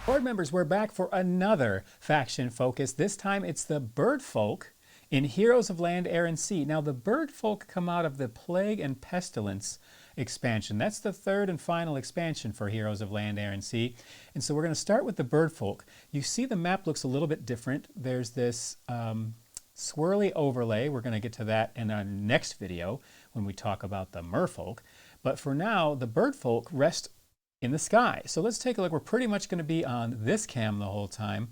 Board members, we're back for another faction focus. This time it's the Birdfolk in Heroes of Land, Air, and Sea. Now the Birdfolk come out of the Plague and Pestilence expansion. That's the third and final expansion for Heroes of Land, Air, and Sea. And so we're going to start with the Birdfolk. You see the map looks a little bit different. There's this swirly overlay. We're going to get to that in our next video when we talk about the Merfolk. But for now, the Birdfolk rest in the sky. So let's take a look. We're pretty much going to be on this cam the whole time.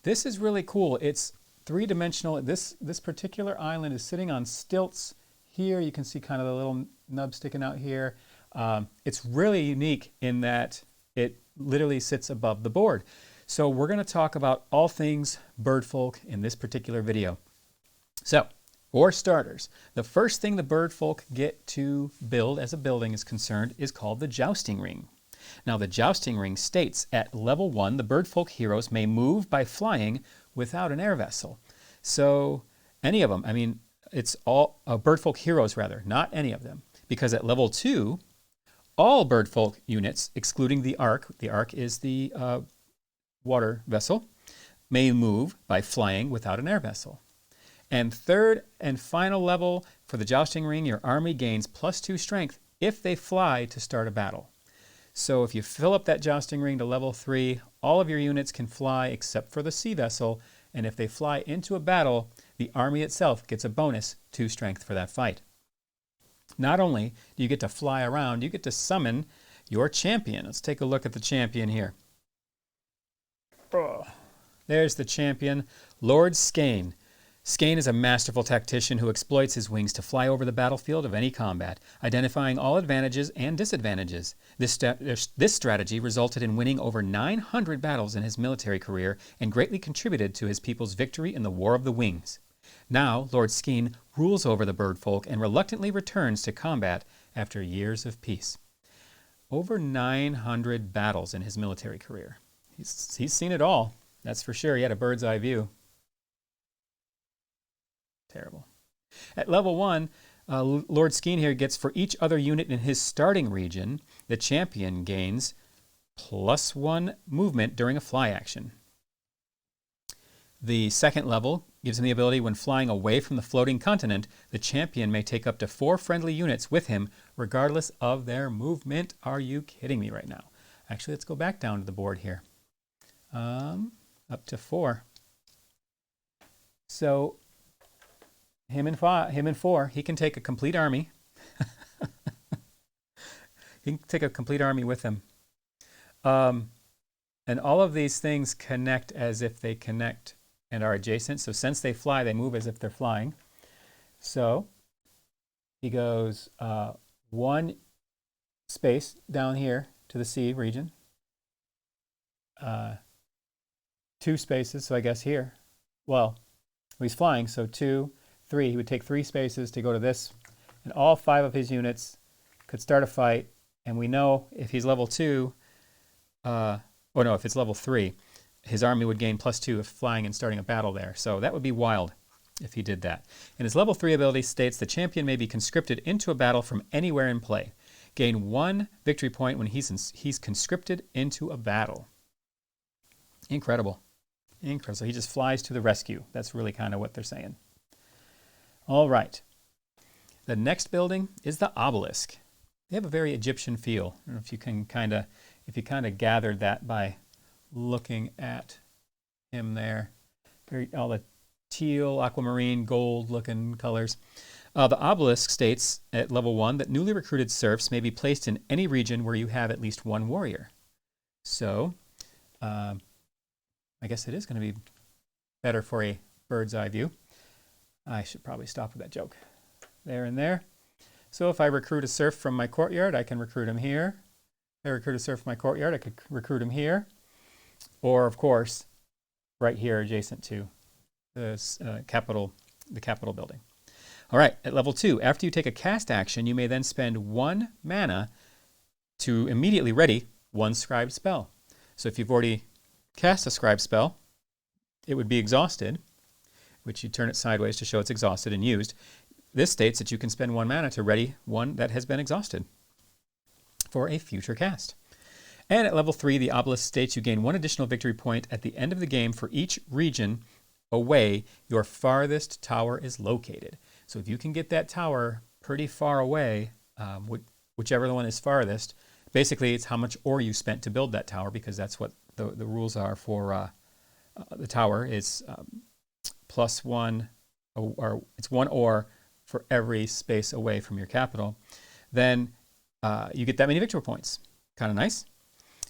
This is really cool. It's three-dimensional. This particular island is sitting on stilts. Here you can see kind of the little nub sticking out here. It's really unique in that it literally sits above the board. So we're going to talk about all things Birdfolk in this particular video. So, for starters, the first thing the Birdfolk get to build as a building is concerned is called the Jousting Ring. Now the Jousting Ring states at level 1 the Birdfolk heroes may move by flying without an air vessel. So any of them, I mean it's all Birdfolk heroes rather, not any of them. Because at level 2 all Birdfolk units, excluding the Ark is the water vessel, may move by flying without an air vessel. And third and final level for the Jousting Ring, your army gains +2 strength if they fly to start a battle. So if you fill up that Jousting Ring to level 3, all of your units can fly except for the sea vessel, and if they fly into a battle, the army itself gets a bonus 2 strength for that fight. Not only do you get to fly around, you get to summon your champion. Let's take a look at the champion here. Oh, there's the champion, Lord Skane. Skane is a masterful tactician who exploits his wings to fly over the battlefield of any combat, identifying all advantages and disadvantages. This strategy resulted in winning over 900 battles in his military career and greatly contributed to his people's victory in the War of the Wings. Now, Lord Skane rules over the Birdfolk and reluctantly returns to combat after years of peace. Over 900 battles in his military career. He's seen it all, that's for sure. He had a bird's eye view. Terrible. At level 1, Lord Skeen here gets for each other unit in his starting region, the champion gains +1 movement during a fly action. The second level gives him the ability when flying away from the floating continent, the champion may take up to 4 friendly units with him regardless of their movement. Are you kidding me right now? Actually, let's go back down to the board here. Up to 4. So him and 4, he can take a complete army. He can take a complete army with him. And all of these things connect as if they connect and are adjacent. So since they fly, they move as if they're flying. So he goes 1 space down here to the sea region. 2 spaces, so I guess here. Well, he's flying, so 2, 3. He would take 3 spaces to go to this, and all 5 of his units could start a fight. And we know if he's level 2, if it's level 3, his army would gain +2 if flying and starting a battle there. So that would be wild if he did that. And his level 3 ability states the champion may be conscripted into a battle from anywhere in play. Gain 1 victory point when he's conscripted into a battle. Incredible. Incredible. So he just flies to the rescue. That's really kind of what they're saying. All right. The next building is the Obelisk. They have a very Egyptian feel. I don't know if you can if you kind of gathered that by looking at him there. All the teal, aquamarine, gold looking colors. The Obelisk states at level 1 that newly recruited serfs may be placed in any region where you have at least 1 warrior. So I guess it is going to be better for a bird's eye view. I should probably stop with that joke. There and there. So if I recruit a serf from my courtyard, I can recruit him here. If I recruit a serf from my courtyard, I could recruit him here. Or, of course, right here adjacent to the Capitol building. All right, at level 2, after you take a cast action, you may then spend 1 mana to immediately ready 1 scribed spell. So if you've already cast a scribe spell, it would be exhausted, which you turn it sideways to show it's exhausted and used. This states that you can spend 1 mana to ready 1 that has been exhausted. for a future cast. And at level 3, the Obelisk states you gain 1 additional victory point at the end of the game for each region away your farthest tower is located. So if you can get that tower pretty far away, whichever one is farthest, basically it's how much ore you spent to build that tower, because that's what the rules are for the tower. Is +1, or it's 1 ore for every space away from your capital. Then you get that many victory points. Kind of nice.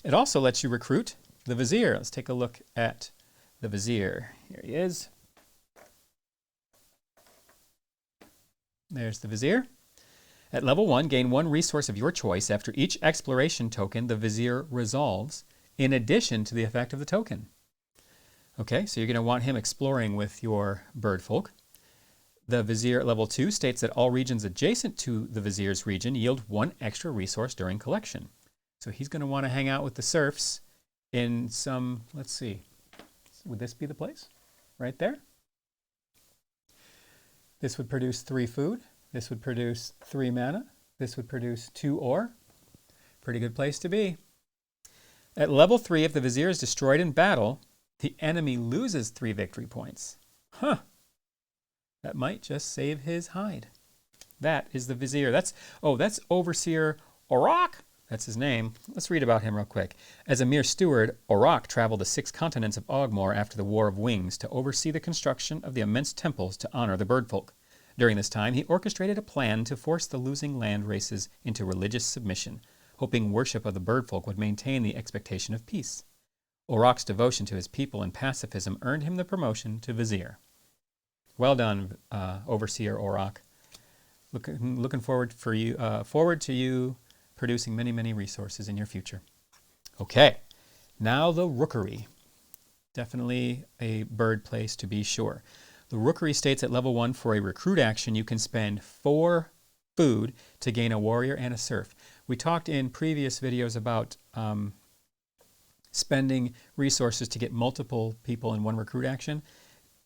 It also lets you recruit the Vizier. Let's take a look at the Vizier. Here he is. There's the Vizier. At level 1, gain 1 resource of your choice. After each exploration token, the Vizier resolves, in addition to the effect of the token. Okay, so you're going to want him exploring with your Birdfolk. The Vizier at level 2 states that all regions adjacent to the Vizier's region yield 1 extra resource during collection. So he's going to want to hang out with the serfs in some, let's see, would this be the place? Right there? This would produce 3 food. This would produce 3 mana. This would produce 2 ore. Pretty good place to be. At level 3, if the Vizier is destroyed in battle, the enemy loses 3 victory points. Huh. That might just save his hide. That is the Vizier. That's Overseer Auroch. That's his name. Let's read about him real quick. As a mere steward, Auroch traveled the 6 continents of Ogmore after the War of Wings to oversee the construction of the immense temples to honor the Birdfolk. During this time, he orchestrated a plan to force the losing land races into religious submission, hoping worship of the Birdfolk would maintain the expectation of peace. Auroch's devotion to his people and pacifism earned him the promotion to Vizier. Well done, Overseer Auroch. Looking forward to you producing many, many resources in your future. Okay, now the Rookery. Definitely a bird place to be sure. The Rookery states at level 1 for a recruit action you can spend 4 food to gain a warrior and a serf. We talked in previous videos about spending resources to get multiple people in one recruit action.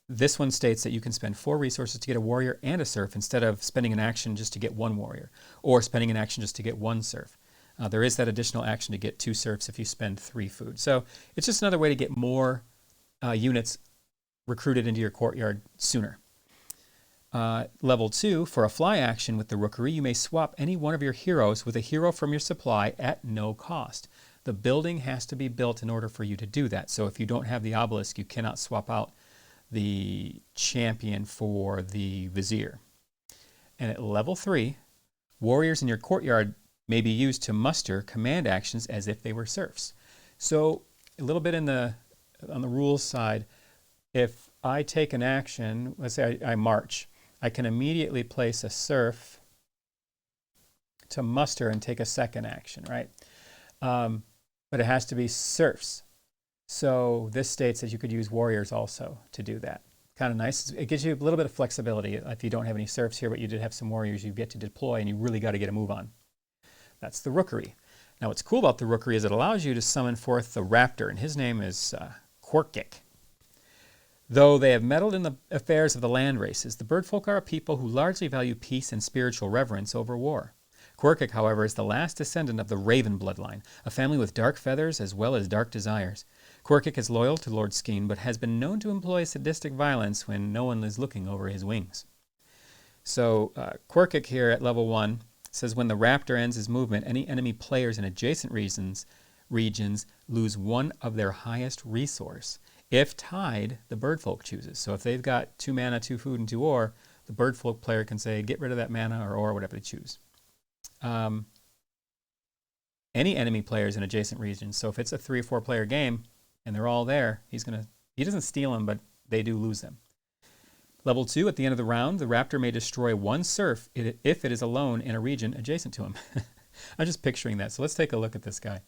This one states that you can spend 4 resources to get a warrior and a serf instead of spending an action just to get 1 warrior, or spending an action just to get 1 serf. There is that additional action to get 2 serfs if you spend 3 food. So it's just another way to get more units recruited into your courtyard sooner. Level 2, for a fly action with the Rookery, you may swap any one of your heroes with a hero from your supply at no cost. The building has to be built in order for you to do that. So if you don't have the Obelisk, you cannot swap out the champion for the Vizier. And at level 3, warriors in your courtyard may be used to muster command actions as if they were serfs. So a little bit on the rules side, if I take an action, let's say I march, I can immediately place a serf to muster and take a second action, right? But it has to be serfs. So this states that you could use warriors also to do that. Kind of nice. It gives you a little bit of flexibility. If you don't have any serfs here, but you did have some warriors you get to deploy, and you really got to get a move on. That's the Rookery. Now what's cool about the Rookery is it allows you to summon forth the raptor, and his name is Quirky. Though they have meddled in the affairs of the land races, the Birdfolk are a people who largely value peace and spiritual reverence over war. Quirky, however, is the last descendant of the Raven bloodline, a family with dark feathers as well as dark desires. Quirky is loyal to Lord Skeen, but has been known to employ sadistic violence when no one is looking over his wings. So Quirky here at level 1 says when the raptor ends his movement, any enemy players in adjacent regions lose 1 of their highest resource. If tied, the Birdfolk chooses. So if they've got 2 mana, 2 food, and 2 ore, the Birdfolk player can say, get rid of that mana or ore, whatever they choose. Any enemy players in adjacent regions. So if it's a 3 or 4 player game and they're all there, he doesn't steal them, but they do lose them. Level 2, at the end of the round, the raptor may destroy 1 serf if it is alone in a region adjacent to him. I'm just picturing that. So let's take a look at this guy.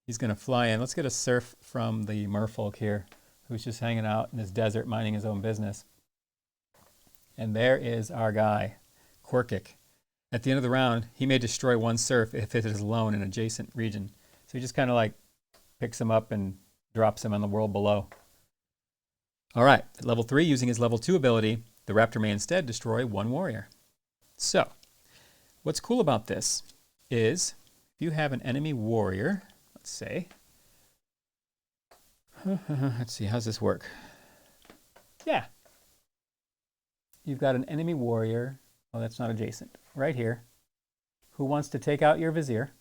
He's going to fly in. Let's get a serf from the merfolk here, who's just hanging out in this desert, minding his own business. And there is our guy, Quirky. At the end of the round, he may destroy 1 serf if it is alone in an adjacent region. So he just kind of like picks him up and drops him on the world below. All right, at level 3, using his level 2 ability, the raptor may instead destroy 1 warrior. So, what's cool about this is if you have an enemy warrior, let's say, let's see, how's this work? Yeah. You've got an enemy warrior, oh, that's not adjacent, right here, who wants to take out your vizier.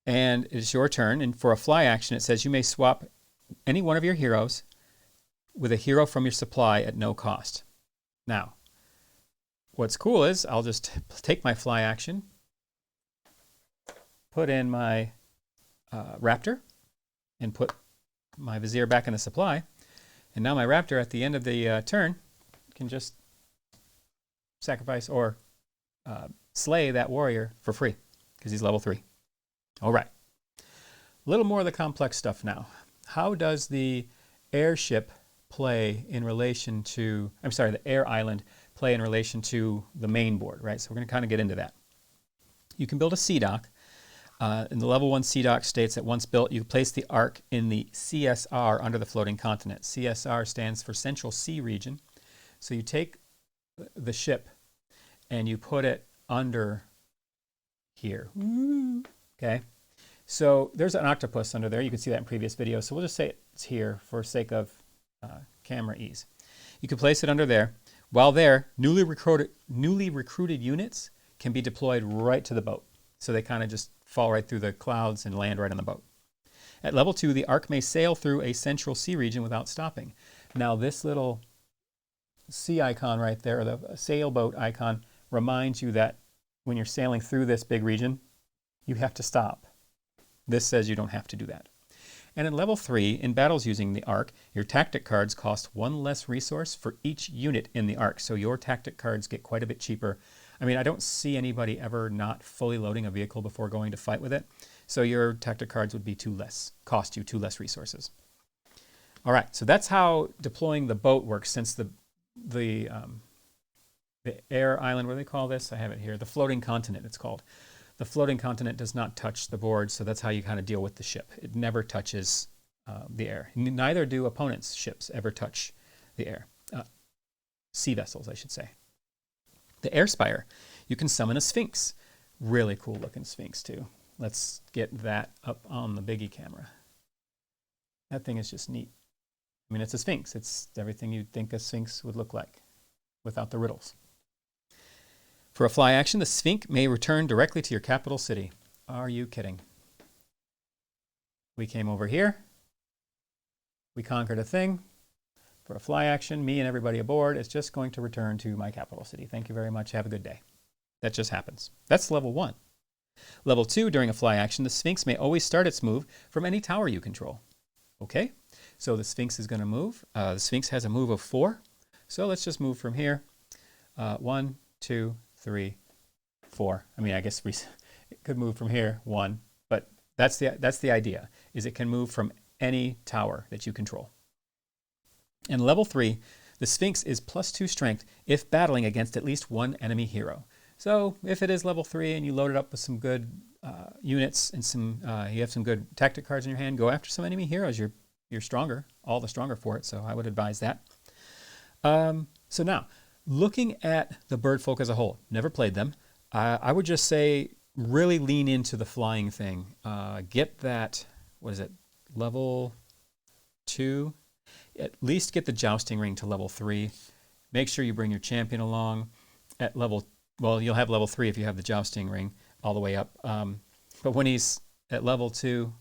And it's your turn, and for a fly action, it says you may swap any one of your heroes with a hero from your supply at no cost. Now, what's cool is I'll just take my fly action, put in my raptor, and put my vizier back in the supply. And now my raptor at the end of the turn can just sacrifice or slay that warrior for free because he's level 3. All right. A little more of the complex stuff now. How does the airship play in relation to, I'm sorry, the air island play in relation to the main board, right? So we're going to kind of get into that. You can build a sea dock. And the level 1 sea dock states that once built, you place the ark in the CSR under the floating continent. CSR stands for Central Sea Region. So you take the ship and you put it under here. Okay. So there's an octopus under there. You can see that in previous videos. So we'll just say it's here for sake of camera ease. You can place it under there. While there, newly recruited units can be deployed right to the boat. So they kind of just fall right through the clouds and land right on the boat. At level 2, the ark may sail through a central sea region without stopping. Now this little sea icon right there, or the sailboat icon, reminds you that when you're sailing through this big region, you have to stop. This says you don't have to do that. And at level 3, in battles using the ark, your tactic cards cost 1 less resource for each unit in the ark. So your tactic cards get quite a bit cheaper. I mean, I don't see anybody ever not fully loading a vehicle before going to fight with it. So your tactic cards would be cost you 2 less resources. All right, so that's how deploying the boat works. Since the air island, what do they call this? I have it here. The floating continent, it's called. The floating continent does not touch the board, so that's how you kind of deal with the ship. It never touches the air. Neither do opponents' ships ever touch the air. Sea vessels, I should say. The air spire, you can summon a sphinx. Really cool looking sphinx too. Let's get that up on the biggie camera. That thing is just neat. I mean, it's a sphinx. It's everything you'd think a sphinx would look like without the riddles. For a fly action, the sphinx may return directly to your capital city. Are you kidding? We came over here. We conquered a thing. For a fly action, me and everybody aboard is just going to return to my capital city. Thank you very much. Have a good day. That just happens. That's level 1. Level 2, during a fly action, the Sphinx may always start its move from any tower you control. Okay, so the Sphinx is going to move. The Sphinx has a move of 4. So let's just move from here. 1, 2, 3, 4. I mean, I guess it could move from here, 1. But that's the idea, is it can move from any tower that you control. And level 3, the Sphinx is +2 strength if battling against at least one enemy hero. So if it is level 3 and you load it up with some good units and you have some good tactic cards in your hand, go after some enemy heroes. You're stronger, all the stronger for it. So I would advise that. So now, looking at the Birdfolk as a whole, never played them. I would just say really lean into the flying thing. Get that, what is it, level 2? At least get the Jousting Ring to level 3. Make sure you bring your champion along at level, well, you'll have level 3 if you have the Jousting Ring all the way up. But when he's at level 2,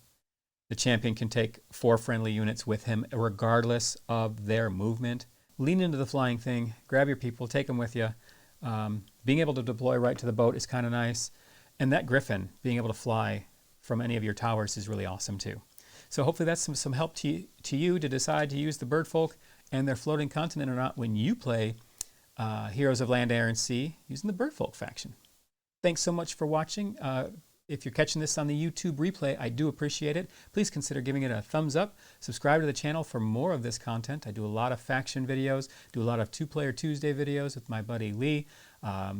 the champion can take 4 friendly units with him regardless of their movement. Lean into the flying thing, grab your people, take them with you. Being able to deploy right to the boat is kind of nice. And that Griffin, being able to fly from any of your towers is really awesome too. So hopefully that's some help to you to decide to use the Birdfolk and their floating continent or not when you play Heroes of Land, Air, and Sea using the Birdfolk faction. Thanks so much for watching. If you're catching this on the YouTube replay, I do appreciate it. Please consider giving it a thumbs up. Subscribe to the channel for more of this content. I do a lot of faction videos, do a lot of 2-Player Tuesday videos with my buddy Lee.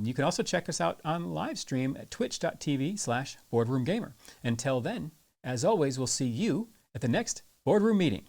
You can also check us out on live stream at twitch.tv/boardroomgamer. Until then, as always, we'll see you at the next boardroom meeting.